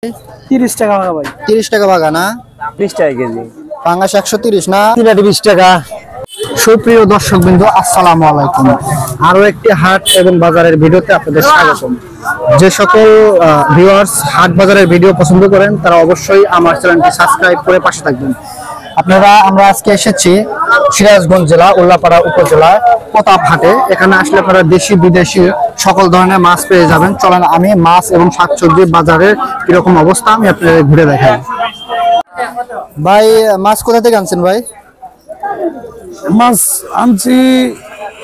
30 টাকা ভাগা ভাই। 30 টাকা ভাগা না? 20 টাকা কেজি। পাঙ্গাস 130 না? 20 টাকা। সুপ্রিয় দর্শকবৃন্দ, আসসালামু আলাইকুম। আরো একটি হাট এবং বাজারের ভিডিওতে আপনাদের স্বাগতম। যে সকল ভিউয়ার্স হাট বাজারের ভিডিও পছন্দ করেন তারা অবশ্যই আমার চ্যানেলটি সাবস্ক্রাইব করে পাশে থাকবেন। আমরা আজকে এসেছি সিরাজগঞ্জ জেলা উল্লাপাড়া উপজেলা প্রতাপ হাটে। এখানে আসলে আপনারা দেশি বিদেশি সকল ধরনের মাছ পেয়ে যাবেন। চলেন আমি মাছ এবং শাকসবজি বাজারের কিরকম অবস্থা আমি আপনাদের ঘুরে দেখাই। ভাই মাছ কোথা থেকে আনছেন ভাই? মাছ আনছি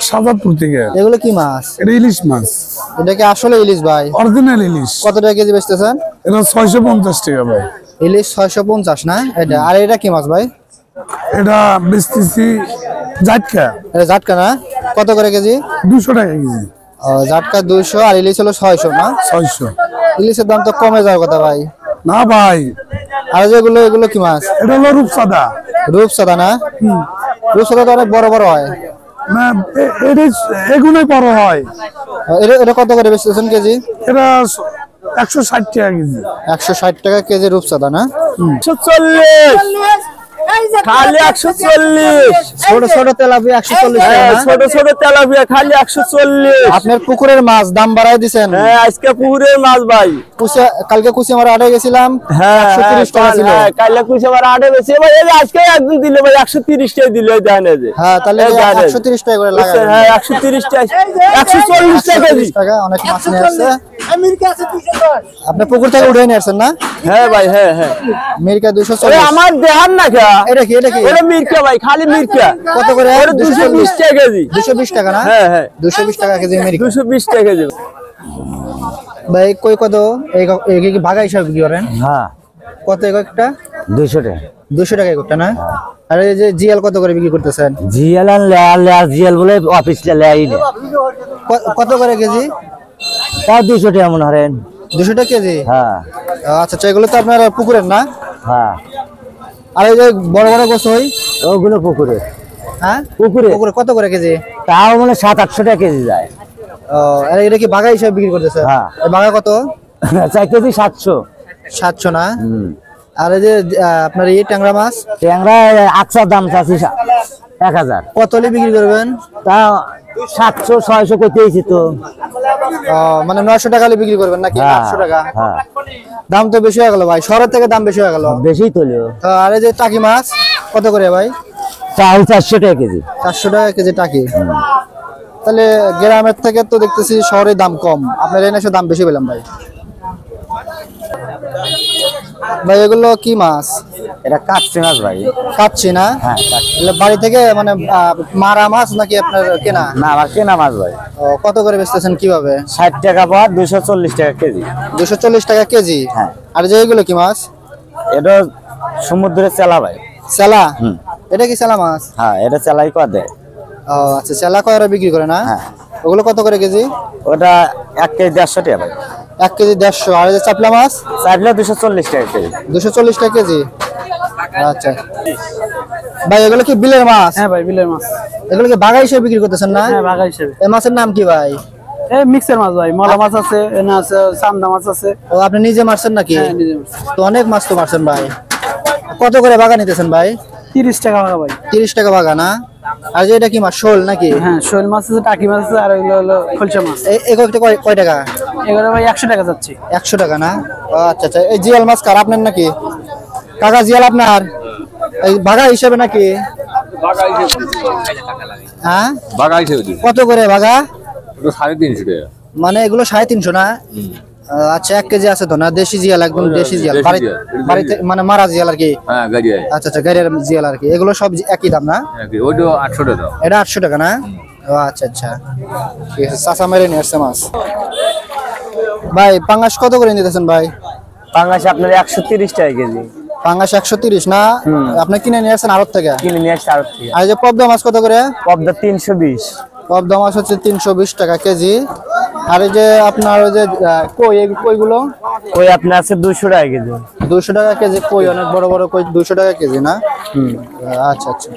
সাজাদপুর থেকে। এগুলো কি মাছ? এটা ইলিশ মাছ। এটা কি আসলে ইলিশ ভাই? অরিজিনাল ইলিশ। কত টাকা কেজি বেচতেছেন? এটা 650 টাকা ভাই। ইলিশ 650 না? এটা আর এটা কি মাছ ভাই? এটা বেচতেছি জাটকা। এটা জাটকা না? কত করে কেজি? 200 টাকা কেজি। জাটকা 200 আর ইলিশ হলো 600 না? 600। ইলিশের দাম তো কমে যাওয়ার কথা ভাই। না ভাই, আর এগুলো কি মাছ? এটা হলো রূপসাদা। রূপসাদা না? রূপসাদা তো অনেক বড় বড় হয় না, এটা এগুলোই বড় হয়। এটা কত করে বেচতেছেন কেজি? এটা 160 টাকা কেজি। 160 টাকা কেজি রূপসাদা না? 140 খালি 140। ছোট ছোট তেলাপিয়া 140 টাকা না? ছোট ছোট তেলাপিয়া খালি 140। আপনার পুকুরের মাছ দাম বাড়ায় দিবেন? হ্যাঁ, আজকে পুকুরের মাছ ভাই। কালকে কুচি মারা আড়ে গেছিলাম, হ্যাঁ 130 টাকা ছিল। কালকে কুচি মারা আড়ে বেশি ভাই। এই আজকে একদিন দিলে ভাই 130 টাকা দিলে দেন এই যে। হ্যাঁ, তাহলে 130 টাকা করে লাগাবেন। হ্যাঁ 130 টাকা 140 টাকা কেজি। অনেক মাছ নিয়ে আসছে। আপনি পুকুর থেকে উঠে নিয়ে আসছেন না? হ্যাঁ ভাই, হ্যাঁ হ্যাঁ। মিরকা 240। আমার দেহার না খা। এটা কি? এটা মিরকা ভাই, খালি মিরকা। কত করে? 220 টাকা কেজি। 220 টাকা না? হ্যাঁ হ্যাঁ, 220 টাকা কেজি মিরকা। 220 টাকা কেজি ভাই কই কত? এই কি ভাগা হিসাবে বিক্রি করেন? হ্যাঁ, কত একটা? 200 টাকা। 200 টাকা একটা না? আর এই যে জিএল কত করে বিক্রি করতেছেন? জিএল আর জিএল বলে অফিস লেই না। কত করে কেজি? তাও 200 টাকা মনে হরেন। 200 টাকা কেজি? হ্যাঁ আচ্ছা আচ্ছা, এগুলো তো আপনার পুকুরের না? হ্যাঁ। আর এই যে বড় বড় গোছ হই ওগুলো পুকুরে। হ্যাঁ পুকুরে পুকুরে কত করে কেজি? তাও মানে 700-800 টাকা কেজি যায়। আর এটা কি ভাগা হিসাবে বিক্রি করতেছেন? হ্যাঁ। এই ভাগা কত? 4 কেজি 700। 700 না? আর এই যে আপনার এই ট্যাংরা মাছ? ট্যাংরা আকসার দাম চাচ্ছি 1000। কত হলে বিক্রি করবেন? তা 700-600 করতেইছি তো। মানে 900 টাকা হলে বিক্রি করবেন নাকি? 800 টাকা? হ্যাঁ, দাম তো বেশি হয়ে গেল ভাই, শহরের থেকে দাম বেশি হয়ে গেল। বেশি তোলো। আর এই যে টাকি মাছ কত করে ভাই? 400 টাকা কেজি। 400 টাকা কেজি টাকি। তাহলে গ্রামের থেকে তো দেখতেছি শহরে দাম কম, আপনার এনে এসে দাম বেশি পেলাম ভাই। ভাই এগুলো কি মাছ? এটা কাচ্চি মাছ ভাই। কাচ্চি না? হ্যাঁ, এগুলো বাড়ি থেকে মানে মারা মাছ নাকি আপনার কেনা? না, আমার কেনা মাছ ভাই। কত করে বেচতেছেন কিভাবে? 60 টাকা পার, 240 টাকা কেজি। 240 টাকা কেজি? হ্যাঁ। আর যে এগুলো কি মাছ? এটা সমুদ্রের চেলা ভাই। চেলা? এটা কি চেলা মাছ? হ্যাঁ, এটা চেলাই কয় দেয়। আচ্ছা, চেলা কয় বিক্রি করে না? হ্যাঁ। ওগুলো কত করে কেজি? ওটা 1 কেজি 150 টাকা ভাই। 1 কেজি 150। আর এই যে চাপলা মাছ? চাইলে 240 টাকা কেজি। 240 টাকা কেজি? আচ্ছা ভাই, এগুলো কি বিলের মাছ? হ্যাঁ ভাই, বিলের মাছ। এগুলো কি ভাগা হিসেবে বিক্রি করতেছেন না? হ্যাঁ, ভাগা হিসেবে। এই মাছের নাম কি ভাই? এই মিক্সার মাছ ভাই, মলা মাছ আছে, এনা আছে, চান্দা মাছ আছে। আপনি নিজে মারছেন নাকি? হ্যাঁ, নিজে মাছ। তো অনেক মাছ তো মারছেন ভাই। কত করে ভাগা নিতেছেন ভাই? 30 টাকা ভাগা ভাই। 30 টাকা ভাগা না? আর যে এটা কি মাছ, শোল নাকি? হ্যাঁ, শোল মাছ আছে, টাকি মাছ আছে, আর এগুলো হলো খলসা মাছ। এগুলো কয় টাকা? এগুলো ভাই 100 টাকা যাচ্ছে। 100 টাকা না? আচ্ছা আচ্ছা। এই জিয়াল মাছ কার, আপনার নাকি? কাকা জিয়াল আপনার? এই ভাগা হিসাবে নাকি? হ্যাঁ, বাঘা হিসেবে কত করে ভাগা? 350 টাকা। মানে এগুলো 350 না? আচ্ছা, 1 কেজি আছে তো না? দেশি জিয়াল, একদম দেশি জিয়াল, বাড়িতে মানে মারা জিয়াল আর কি? হ্যাঁ, গাড়িয়ায়। আচ্ছা আচ্ছা, গাড়ির জিয়াল আর কি। এগুলো সব একই দাম না? ওইটা 800 টাকা। এটা 800 টাকা না? আচ্ছা আচ্ছা, ঠিক আছে। চাচা মেরে নিয়ে আসছে মাছ। ভাই পাঙ্গাস কত করে নিতেছেন ভাই? পাঙ্গাস আপনার 130 টাকা কেজি। পাঙ্গাস 130 না? আপনি কিনে নিয়ে আসছেন আড়ত থেকে? কিনে নিয়ে আসছে আড়ত থেকে। আর এই যে পদ্মা মাছ কত করে? পদ্মা 320। পদ্মা মাছ হচ্ছে 320 টাকা কেজি। আর এই যে আপনার ওই যে কইগুলো? ওই আপনার আছে 200 টাকা কেজি। 200 টাকা কেজি কই, অনেক বড় বড় কই 200 টাকা কেজি না? আচ্ছা আচ্ছা।